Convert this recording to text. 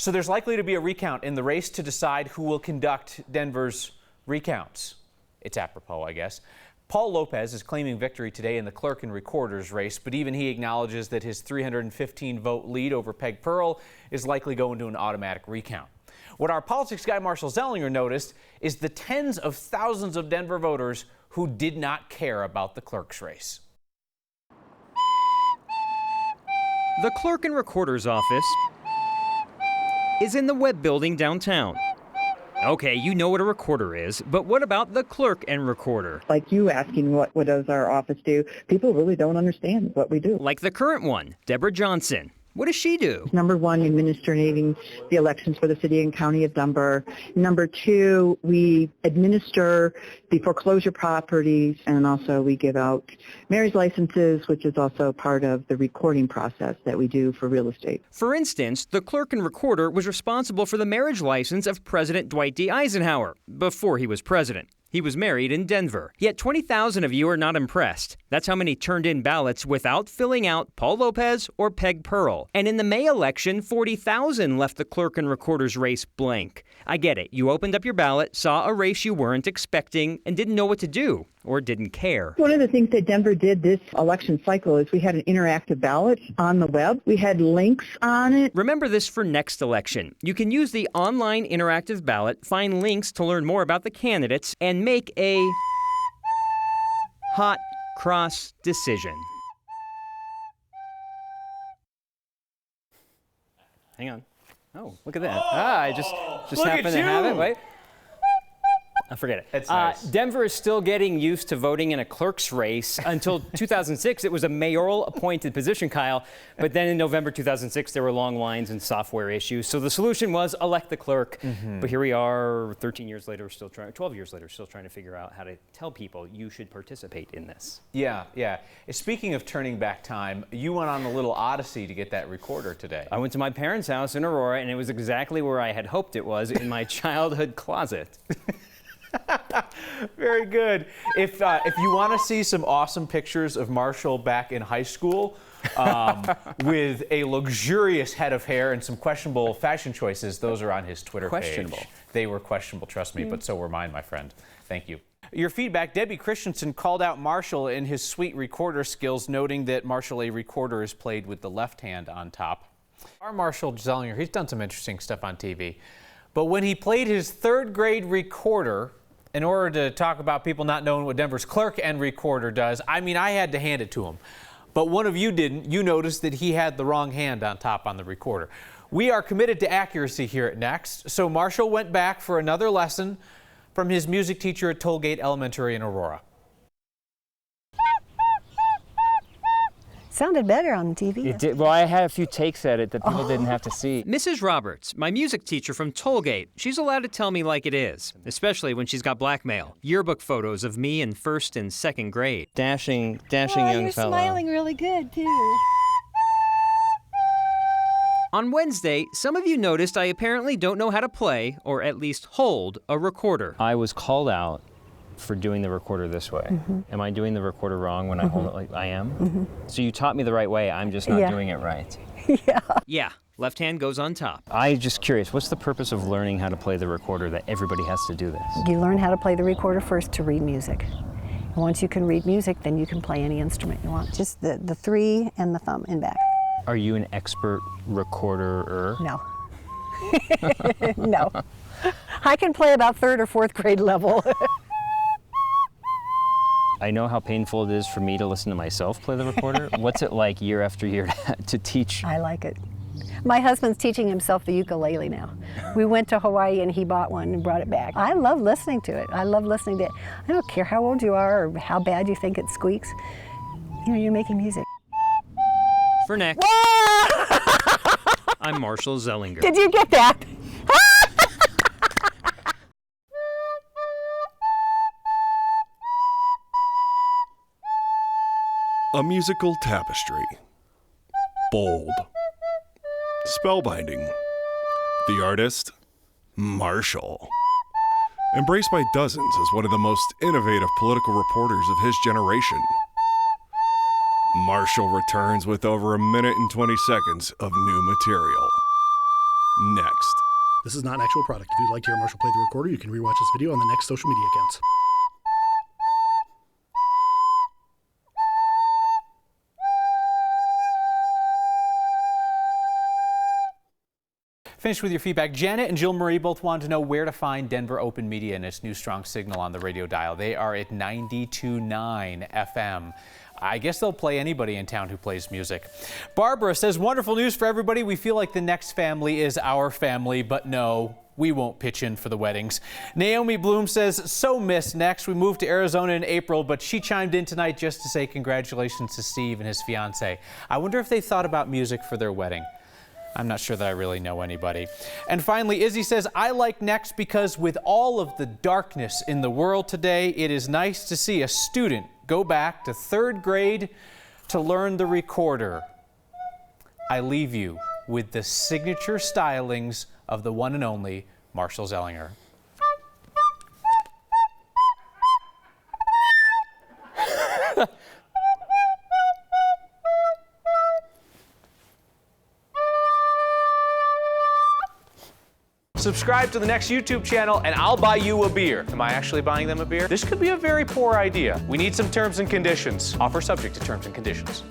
So there's likely to be a recount in the race to decide who will conduct Denver's recounts. It's apropos, I guess. Paul Lopez is claiming victory today in the clerk and recorder's race, but even he acknowledges that his 315-vote lead over Peg Pearl is likely going to an automatic recount. What our politics guy Marshall Zelinger noticed is the tens of thousands of Denver voters who did not care about the clerk's race. The clerk and recorder's office is in the Webb building downtown. Okay, you know what a recorder is, but what about the clerk and recorder? Like you asking what does our office do, people really don't understand what we do. Like the current one, Deborah Johnson. What does she do? Number one, administrating the elections for the city and county of Denver. Number two, we administer the foreclosure properties, and also we give out marriage licenses, which is also part of the recording process that we do for real estate. For instance, the clerk and recorder was responsible for the marriage license of President Dwight D. Eisenhower before he was president. He was married in Denver. Yet 20,000 of you are not impressed. That's how many turned in ballots without filling out Paul Lopez or Peg Pearl. And in the May election, 40,000 left the clerk and recorder's race blank. I get it. You opened up your ballot, saw a race you weren't expecting, and didn't know what to do, or didn't care. One of the things that Denver did this election cycle is we had an interactive ballot on the web. We had links on it. Remember this for next election. You can use the online interactive ballot, find links to learn more about the candidates, and make a hot cross decision. Hang on. Oh, look at that. I just happened to have it. Wait. I forget it. It's nice. Denver is still getting used to voting in a clerk's race. Until 2006, it was a mayoral appointed position, Kyle. But then in November 2006, there were long lines and software issues. So the solution was elect the clerk. But here we are 13 years later, 12 years later, still trying to figure out how to tell people you should participate in this. Yeah. Speaking of turning back time, you went on a little odyssey to get that recorder today. I went to my parents' house in Aurora, and it was exactly where I had hoped it was, in my childhood closet. Very good. If you want to see some awesome pictures of Marshall back in high school with a luxurious head of hair and some questionable fashion choices, those are on his Twitter page. They were questionable, trust me, but so were mine, my friend. Thank you. Your feedback, Debbie Christensen called out Marshall in his sweet recorder skills, noting that Marshall, a recorder, is played with the left hand on top. Our Marshall Zelinger, he's done some interesting stuff on TV. But when he played his third grade recorder, in order to talk about people not knowing what Denver's clerk and recorder does, I mean, I had to hand it to him. But one of you didn't. You noticed that he had the wrong hand on top on the recorder. We are committed to accuracy here at Next, so Marshall went back for another lesson from his music teacher at Tollgate Elementary in Aurora. Sounded better on the TV. It did. Well, I had a few takes at it that people didn't have to see. Mrs. Roberts, my music teacher from Tollgate, she's allowed to tell me like it is, especially when she's got blackmail. Yearbook photos of me in first and second grade. Dashing young you're fellow. Smiling really good, too. On Wednesday, some of you noticed I apparently don't know how to play, or at least hold, a recorder. I was called out for doing the recorder this way. Am I doing the recorder wrong when I hold it like I am? So you taught me the right way, I'm just not doing it right. Yeah, left hand goes on top. I'm just curious, what's the purpose of learning how to play the recorder that everybody has to do this? You learn how to play the recorder first to read music. And once you can read music, then you can play any instrument you want. Just the three and the thumb and back. Are you an expert recorder-er? No. No. I can play about third or fourth grade level. I know how painful it is for me to listen to myself play the recorder. What's it like year after year to teach? I like it. My husband's teaching himself the ukulele now. We went to Hawaii and he bought one and brought it back. I love listening to it. I love listening to it. I don't care how old you are or how bad you think it squeaks. You know, you're making music. For next, I'm Marshall Zelinger. Did you get that? A musical tapestry. Bold. Spellbinding. The artist, Marshall. Embraced by dozens as one of the most innovative political reporters of his generation. Marshall returns with over a minute and 20 seconds of new material. next. This is not an actual product. If you'd like to hear Marshall play the recorder, you can rewatch this video on the next social media accounts. Finished with your feedback. Janet and Jill Marie both wanted to know where to find Denver Open Media and its new strong signal on the radio dial. They are at 92.9 FM. I guess they'll play anybody in town who plays music. Barbara says, wonderful news for everybody. We feel like the next family is our family, but no, we won't pitch in for the weddings. Naomi Bloom says, so missed Next. We moved to Arizona in April, but she chimed in tonight just to say congratulations to Steve and his fiance. I wonder if they thought about music for their wedding. I'm not sure that I really know anybody. And finally, Izzy says, I like Next because with all of the darkness in the world today, it is nice to see a student go back to 3rd grade to learn the recorder. I leave you with the signature stylings of the one and only Marshall Zelinger. Subscribe to the Next YouTube channel and I'll buy you a beer. Am I actually buying them a beer? This could be a very poor idea. We need some terms and conditions. Offer subject to terms and conditions.